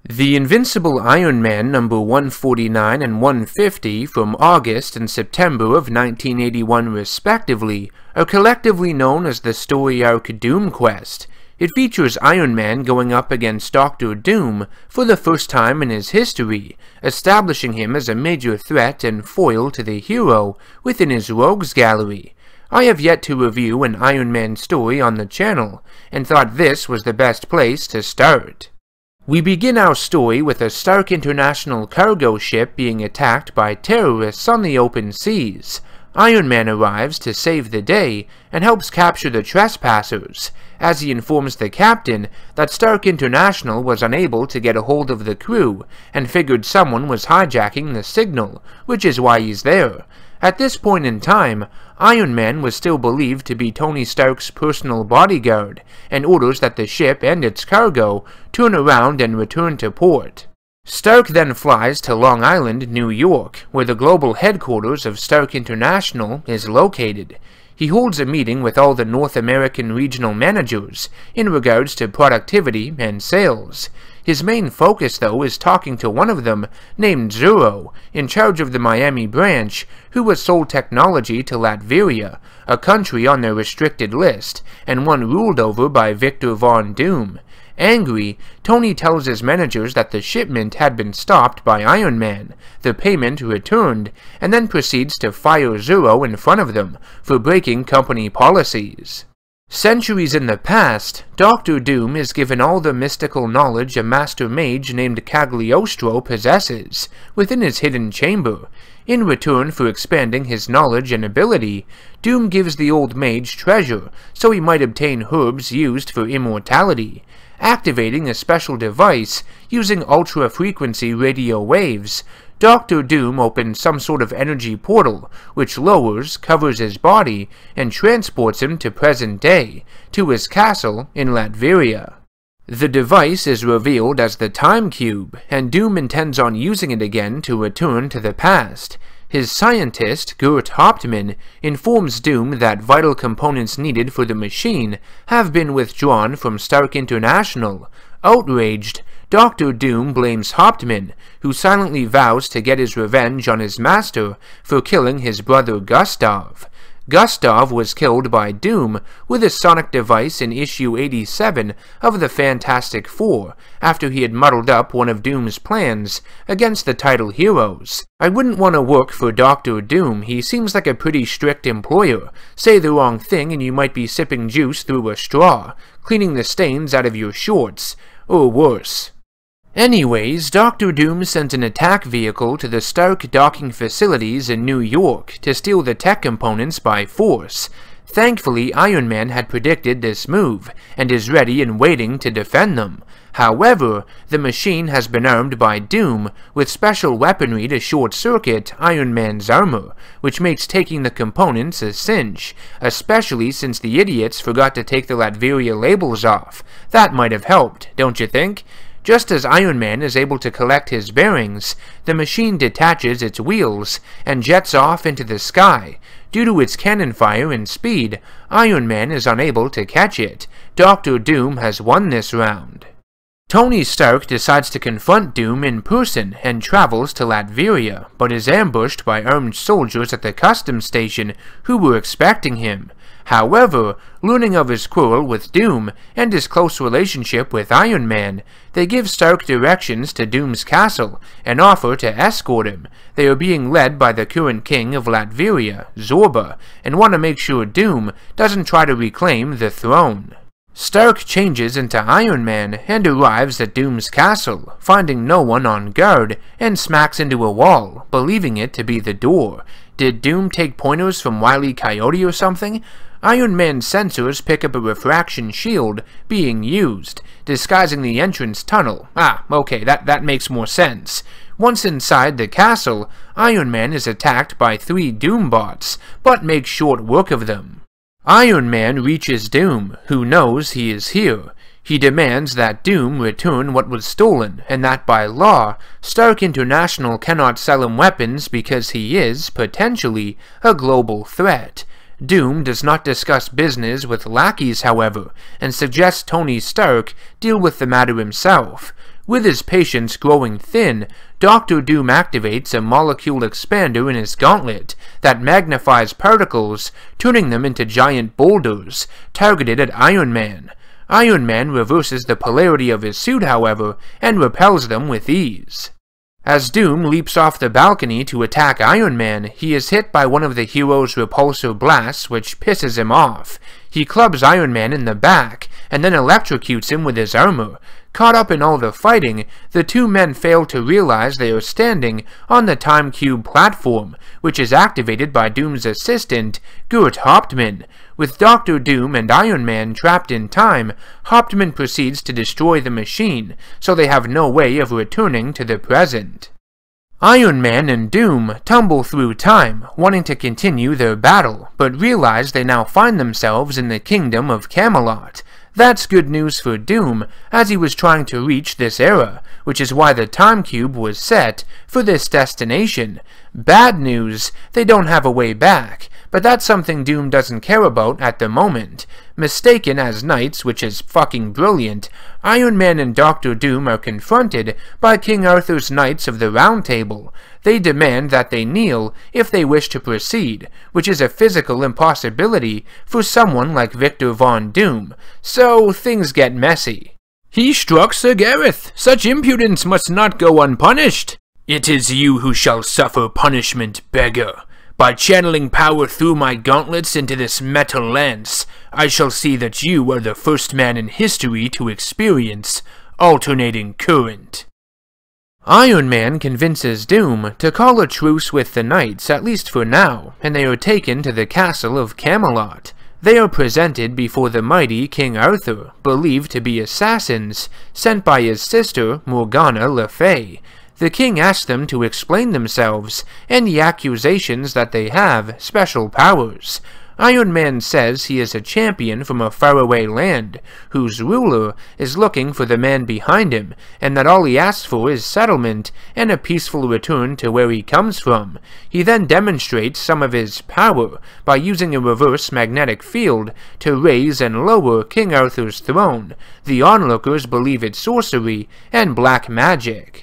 The Invincible Iron Man number 149 and 150 from August and September of 1981 respectively are collectively known as the story arc Doomquest. It features Iron Man going up against Dr. Doom for the first time in his history, establishing him as a major threat and foil to the hero within his rogues gallery. I have yet to review an Iron Man story on the channel, and thought this was the best place to start. We begin our story with a Stark International cargo ship being attacked by terrorists on the open seas. Iron Man arrives to save the day and helps capture the trespassers, as he informs the captain that Stark International was unable to get a hold of the crew and figured someone was hijacking the signal, which is why he's there. At this point in time, Iron Man was still believed to be Tony Stark's personal bodyguard, and orders that the ship and its cargo turn around and return to port. Stark then flies to Long Island, New York, where the global headquarters of Stark International is located. He holds a meeting with all the North American regional managers in regards to productivity and sales. His main focus, though, is talking to one of them, named Zero, in charge of the Miami branch, who has sold technology to Latveria, a country on their restricted list, and one ruled over by Victor Von Doom. Angry, Tony tells his managers that the shipment had been stopped by Iron Man, the payment returned, and then proceeds to fire Zero in front of them for breaking company policies. Centuries in the past, Dr. Doom is given all the mystical knowledge a master mage named Cagliostro possesses within his hidden chamber. In return for expanding his knowledge and ability, Doom gives the old mage treasure so he might obtain herbs used for immortality. Activating a special device using ultra-frequency radio waves, Dr. Doom opens some sort of energy portal, which lowers, covers his body, and transports him to present day, to his castle in Latveria. The device is revealed as the Time Cube, and Doom intends on using it again to return to the past. His scientist, Gert Hauptmann, informs Doom that vital components needed for the machine have been withdrawn from Stark International. Outraged, Dr. Doom blames Hauptmann, who silently vows to get his revenge on his master for killing his brother Gustav. Gustav was killed by Doom with a sonic device in issue 87 of the Fantastic Four, after he had muddled up one of Doom's plans against the title heroes. I wouldn't want to work for Dr. Doom. He seems like a pretty strict employer. Say the wrong thing and you might be sipping juice through a straw, cleaning the stains out of your shorts, or worse. Anyways, Dr. Doom sent an attack vehicle to the Stark docking facilities in New York to steal the tech components by force. Thankfully, Iron Man had predicted this move, and is ready and waiting to defend them. However, the machine has been armed by Doom with special weaponry to short-circuit Iron Man's armor, which makes taking the components a cinch, especially since the idiots forgot to take the Latveria labels off. That might have helped, don't you think? Just as Iron Man is able to collect his bearings, the machine detaches its wheels and jets off into the sky. Due to its cannon fire and speed, Iron Man is unable to catch it. Dr. Doom has won this round. Tony Stark decides to confront Doom in person and travels to Latveria, but is ambushed by armed soldiers at the customs station who were expecting him. However, learning of his quarrel with Doom and his close relationship with Iron Man, they give Stark directions to Doom's castle and offer to escort him. They are being led by the current king of Latveria, Zorba, and want to make sure Doom doesn't try to reclaim the throne. Stark changes into Iron Man and arrives at Doom's castle, finding no one on guard, and smacks into a wall, believing it to be the door. Did Doom take pointers from Wile E. Coyote or something? Iron Man's sensors pick up a refraction shield being used, disguising the entrance tunnel. Okay, that makes more sense. Once inside the castle, Iron Man is attacked by 3 Doombots, but makes short work of them. Iron Man reaches Doom, who knows he is here. He demands that Doom return what was stolen, and that by law, Stark International cannot sell him weapons because he is, potentially, a global threat. Doom does not discuss business with lackeys, however, and suggests Tony Stark deal with the matter himself. With his patients growing thin, Dr. Doom activates a molecule expander in his gauntlet that magnifies particles, turning them into giant boulders, targeted at Iron Man. Iron Man reverses the polarity of his suit, however, and repels them with ease. As Doom leaps off the balcony to attack Iron Man, he is hit by one of the hero's repulsor blasts, which pisses him off. He clubs Iron Man in the back, and then electrocutes him with his armor. Caught up in all the fighting, the two men fail to realize they are standing on the Time Cube platform, which is activated by Doom's assistant, Gert Hauptmann. With Dr. Doom and Iron Man trapped in time, Hauptmann proceeds to destroy the machine, so they have no way of returning to the present. Iron Man and Doom tumble through time, wanting to continue their battle, but realize they now find themselves in the kingdom of Camelot. That's good news for Doom, as he was trying to reach this era, which is why the Time Cube was set for this destination. Bad news, they don't have a way back, but that's something Doom doesn't care about at the moment. Mistaken as knights, which is fucking brilliant, Iron Man and Dr. Doom are confronted by King Arthur's Knights of the Round Table. They demand that they kneel if they wish to proceed, which is a physical impossibility for someone like Victor Von Doom, so things get messy. "He struck Sir Gareth! Such impudence must not go unpunished! It is you who shall suffer punishment, beggar! By channeling power through my gauntlets into this metal lance, I shall see that you are the first man in history to experience alternating current." Iron Man convinces Doom to call a truce with the knights, at least for now, and they are taken to the castle of Camelot. They are presented before the mighty King Arthur, believed to be assassins, sent by his sister Morgana Le Fay. The king asks them to explain themselves, and the accusations that they have special powers. Iron Man says he is a champion from a faraway land, whose ruler is looking for the man behind him, and that all he asks for is settlement and a peaceful return to where he comes from. He then demonstrates some of his power by using a reverse magnetic field to raise and lower King Arthur's throne. The onlookers believe it's sorcery and black magic.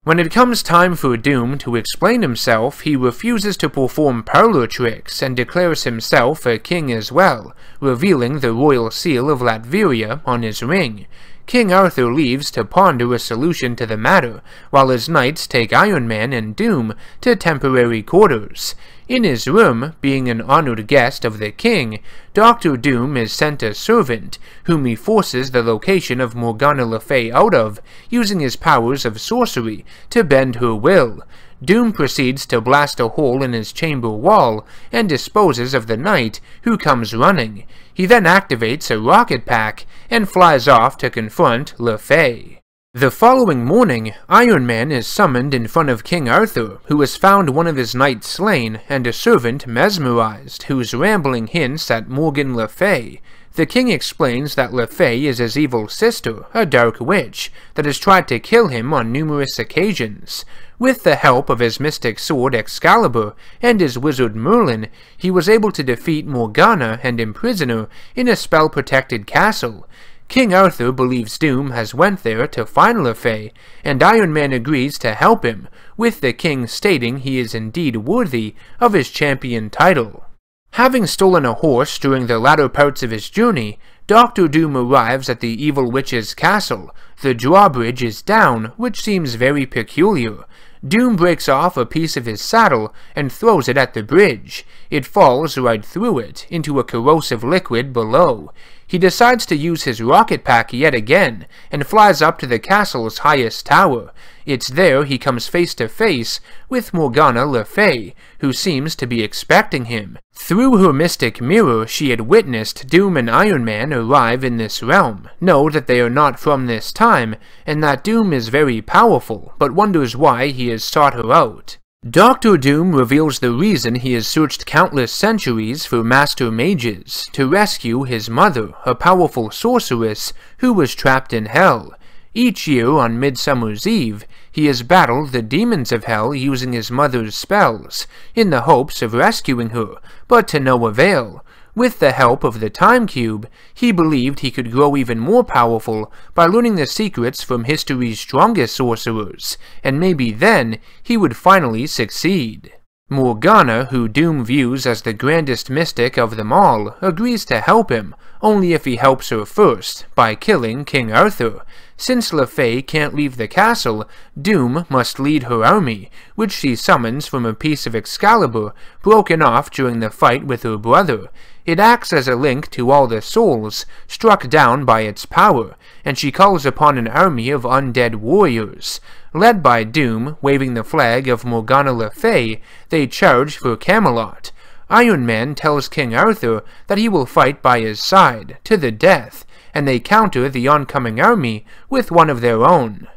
When it comes time for Doom to explain himself, he refuses to perform parlor tricks and declares himself a king as well, revealing the royal seal of Latveria on his ring. King Arthur leaves to ponder a solution to the matter, while his knights take Iron Man and Doom to temporary quarters. In his room, being an honored guest of the king, Dr. Doom is sent a servant, whom he forces the location of Morgana Le Fay out of, using his powers of sorcery to bend her will. Doom proceeds to blast a hole in his chamber wall and disposes of the knight who comes running. He then activates a rocket pack and flies off to confront Le Fay. The following morning, Iron Man is summoned in front of King Arthur, who has found one of his knights slain and a servant mesmerized, whose rambling hints at Morgan Le Fay. The king explains that Le Fay is his evil sister, a dark witch, that has tried to kill him on numerous occasions. With the help of his mystic sword Excalibur and his wizard Merlin, he was able to defeat Morgana and imprison her in a spell-protected castle. King Arthur believes Doom has went there to find Le Fay, and Iron Man agrees to help him, with the king stating he is indeed worthy of his champion title. Having stolen a horse during the latter parts of his journey, Dr. Doom arrives at the evil witch's castle. The drawbridge is down, which seems very peculiar. Doom breaks off a piece of his saddle and throws it at the bridge. It falls right through it, into a corrosive liquid below. He decides to use his rocket pack yet again, and flies up to the castle's highest tower. It's there he comes face to face with Morgana Le Fay, who seems to be expecting him. Through her mystic mirror, she had witnessed Doom and Iron Man arrive in this realm, know that they are not from this time, and that Doom is very powerful, but wonders why he has sought her out. Dr. Doom reveals the reason he has searched countless centuries for master mages, to rescue his mother, a powerful sorceress who was trapped in hell. Each year on Midsummer's Eve, he has battled the demons of hell using his mother's spells, in the hopes of rescuing her, but to no avail. With the help of the Time Cube, he believed he could grow even more powerful by learning the secrets from history's strongest sorcerers, and maybe then he would finally succeed. Morgana, who Doom views as the grandest mystic of them all, agrees to help him, only if he helps her first, by killing King Arthur. Since LeFay can't leave the castle, Doom must lead her army, which she summons from a piece of Excalibur broken off during the fight with her brother. It acts as a link to all the souls struck down by its power, and she calls upon an army of undead warriors. Led by Doom, waving the flag of Morgana Le Fay, they charge for Camelot. Iron Man tells King Arthur that he will fight by his side, to the death, and they counter the oncoming army with one of their own.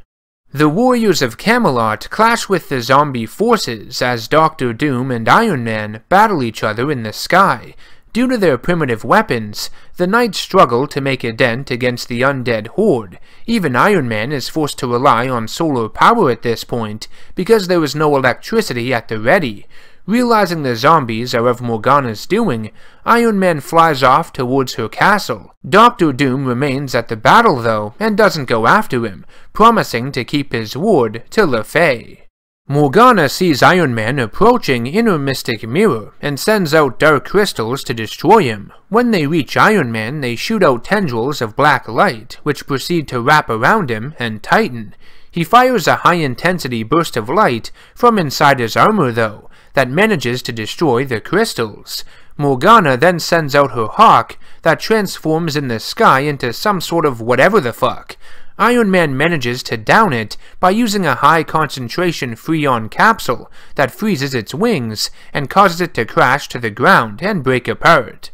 The warriors of Camelot clash with the zombie forces as Doctor Doom and Iron Man battle each other in the sky. Due to their primitive weapons, the knights struggle to make a dent against the undead horde. Even Iron Man is forced to rely on solar power at this point, because there is no electricity at the ready. Realizing the zombies are of Morgana's doing, Iron Man flies off towards her castle. Doctor Doom remains at the battle though, and doesn't go after him, promising to keep his word to LeFay. Morgana sees Iron Man approaching in her mystic mirror, and sends out dark crystals to destroy him. When they reach Iron Man, they shoot out tendrils of black light, which proceed to wrap around him and tighten. He fires a high-intensity burst of light from inside his armor though, that manages to destroy the crystals. Morgana then sends out her hawk that transforms in the sky into some sort of whatever the fuck. Iron Man manages to down it by using a high-concentration Freon capsule that freezes its wings and causes it to crash to the ground and break apart.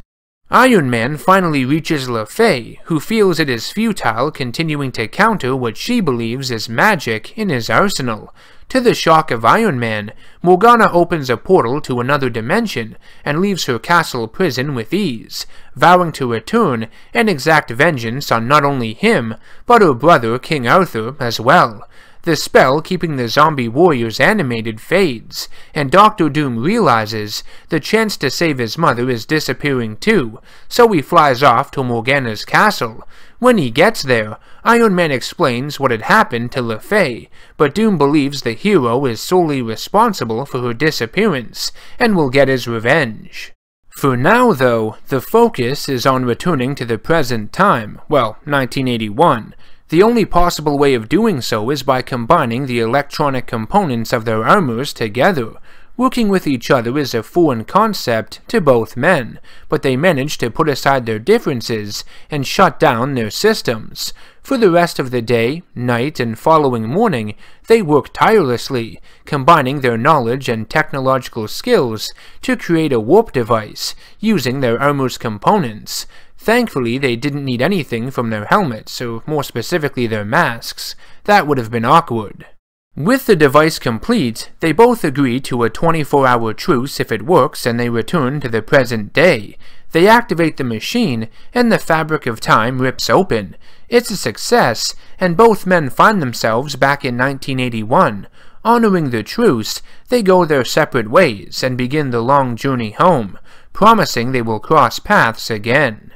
Iron Man finally reaches LeFay, who feels it is futile continuing to counter what she believes is magic in his arsenal. To the shock of Iron Man, Morgana opens a portal to another dimension and leaves her castle prison with ease, vowing to return and exact vengeance on not only him, but her brother King Arthur as well. The spell keeping the zombie warriors animated fades, and Doctor Doom realizes the chance to save his mother is disappearing too, so he flies off to Morgana's castle. When he gets there, Iron Man explains what had happened to LeFay, but Doom believes the hero is solely responsible for her disappearance, and will get his revenge. For now though, the focus is on returning to the present time, well, 1981. The only possible way of doing so is by combining the electronic components of their armors together. Working with each other is a foreign concept to both men, but they manage to put aside their differences and shut down their systems. For the rest of the day, night, and following morning, they work tirelessly, combining their knowledge and technological skills to create a warp device, using their armor's components. Thankfully, they didn't need anything from their helmets, or more specifically their masks. That would have been awkward. With the device complete, they both agree to a 24-hour truce if it works, and they return to the present day. They activate the machine, and the fabric of time rips open. It's a success, and both men find themselves back in 1981. Honoring the truce, they go their separate ways and begin the long journey home, promising they will cross paths again.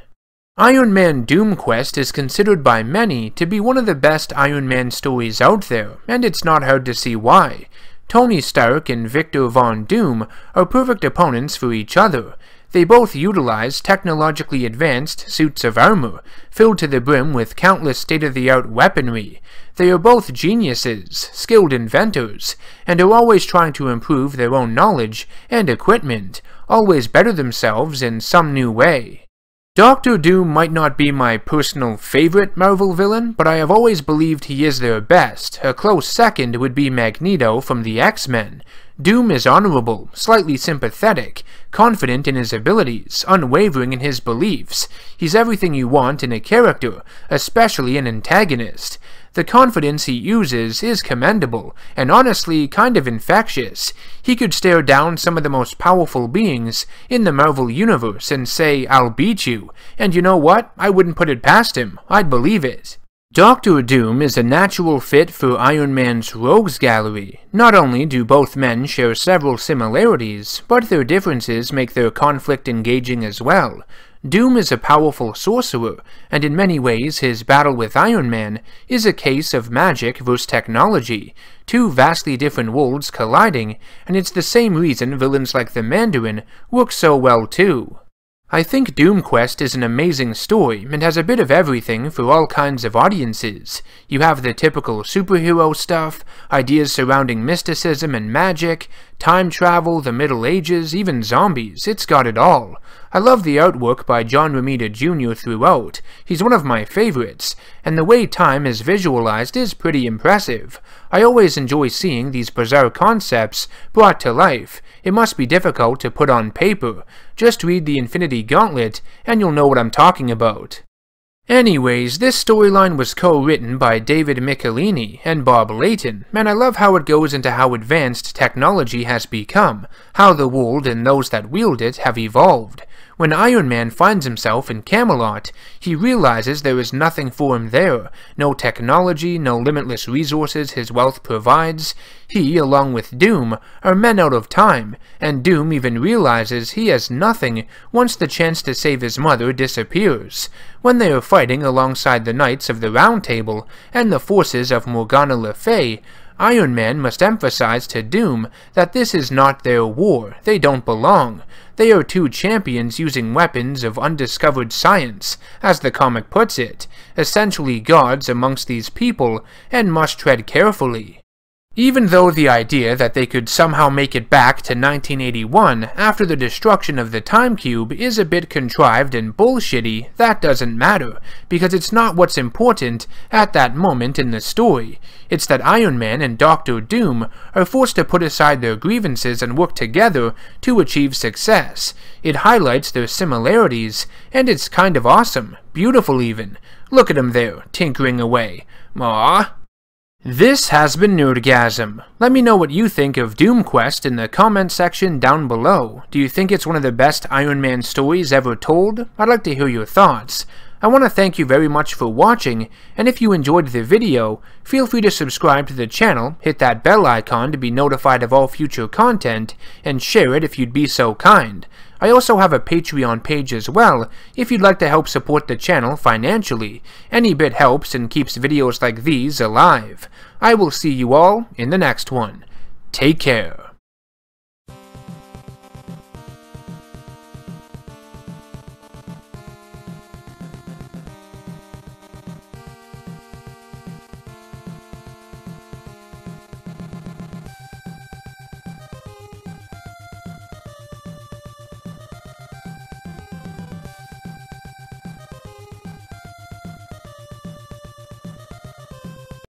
Iron Man Doomquest is considered by many to be one of the best Iron Man stories out there, and it's not hard to see why. Tony Stark and Victor Von Doom are perfect opponents for each other. They both utilize technologically advanced suits of armor, filled to the brim with countless state-of-the-art weaponry. They are both geniuses, skilled inventors, and are always trying to improve their own knowledge and equipment, always better themselves in some new way. Doctor Doom might not be my personal favorite Marvel villain, but I have always believed he is their best. A close second would be Magneto from the X-Men. Doom is honorable, slightly sympathetic, confident in his abilities, unwavering in his beliefs. He's everything you want in a character, especially an antagonist. The confidence he uses is commendable, and honestly kind of infectious. He could stare down some of the most powerful beings in the Marvel Universe and say, "I'll beat you," and you know what? I wouldn't put it past him. I'd believe it. Doctor Doom is a natural fit for Iron Man's rogues gallery. Not only do both men share several similarities, but their differences make their conflict engaging as well. Doom is a powerful sorcerer, and in many ways his battle with Iron Man is a case of magic versus technology, two vastly different worlds colliding, and it's the same reason villains like the Mandarin work so well too. I think Doomquest is an amazing story and has a bit of everything for all kinds of audiences. You have the typical superhero stuff, ideas surrounding mysticism and magic, time travel, the Middle Ages, even zombies. It's got it all. I love the artwork by John Romita Jr. throughout. He's one of my favorites, and the way time is visualized is pretty impressive. I always enjoy seeing these bizarre concepts brought to life. It must be difficult to put on paper. Just read the Infinity Gauntlet and you'll know what I'm talking about. Anyways, this storyline was co-written by David Michelini and Bob Layton, and I love how it goes into how advanced technology has become, how the world and those that wield it have evolved. When Iron Man finds himself in Camelot, he realizes there is nothing for him there, no technology, no limitless resources his wealth provides. He, along with Doom, are men out of time, and Doom even realizes he has nothing once the chance to save his mother disappears. When they are fighting alongside the Knights of the Round Table and the forces of Morgana Le Fay, Iron Man must emphasize to Doom that this is not their war, they don't belong. They are two champions using weapons of undiscovered science, as the comic puts it, essentially gods amongst these people, and must tread carefully. Even though the idea that they could somehow make it back to 1981 after the destruction of the Time Cube is a bit contrived and bullshitty, that doesn't matter, because it's not what's important at that moment in the story. It's that Iron Man and Doctor Doom are forced to put aside their grievances and work together to achieve success. It highlights their similarities, and it's kind of awesome, beautiful even. Look at him there, tinkering away. Aww. This has been NerdGasm. Let me know what you think of Doomquest in the comment section down below. Do you think it's one of the best Iron Man stories ever told? I'd like to hear your thoughts. I want to thank you very much for watching, and if you enjoyed the video, feel free to subscribe to the channel, hit that bell icon to be notified of all future content, and share it if you'd be so kind. I also have a Patreon page as well, if you'd like to help support the channel financially. Any bit helps and keeps videos like these alive. I will see you all in the next one. Take care.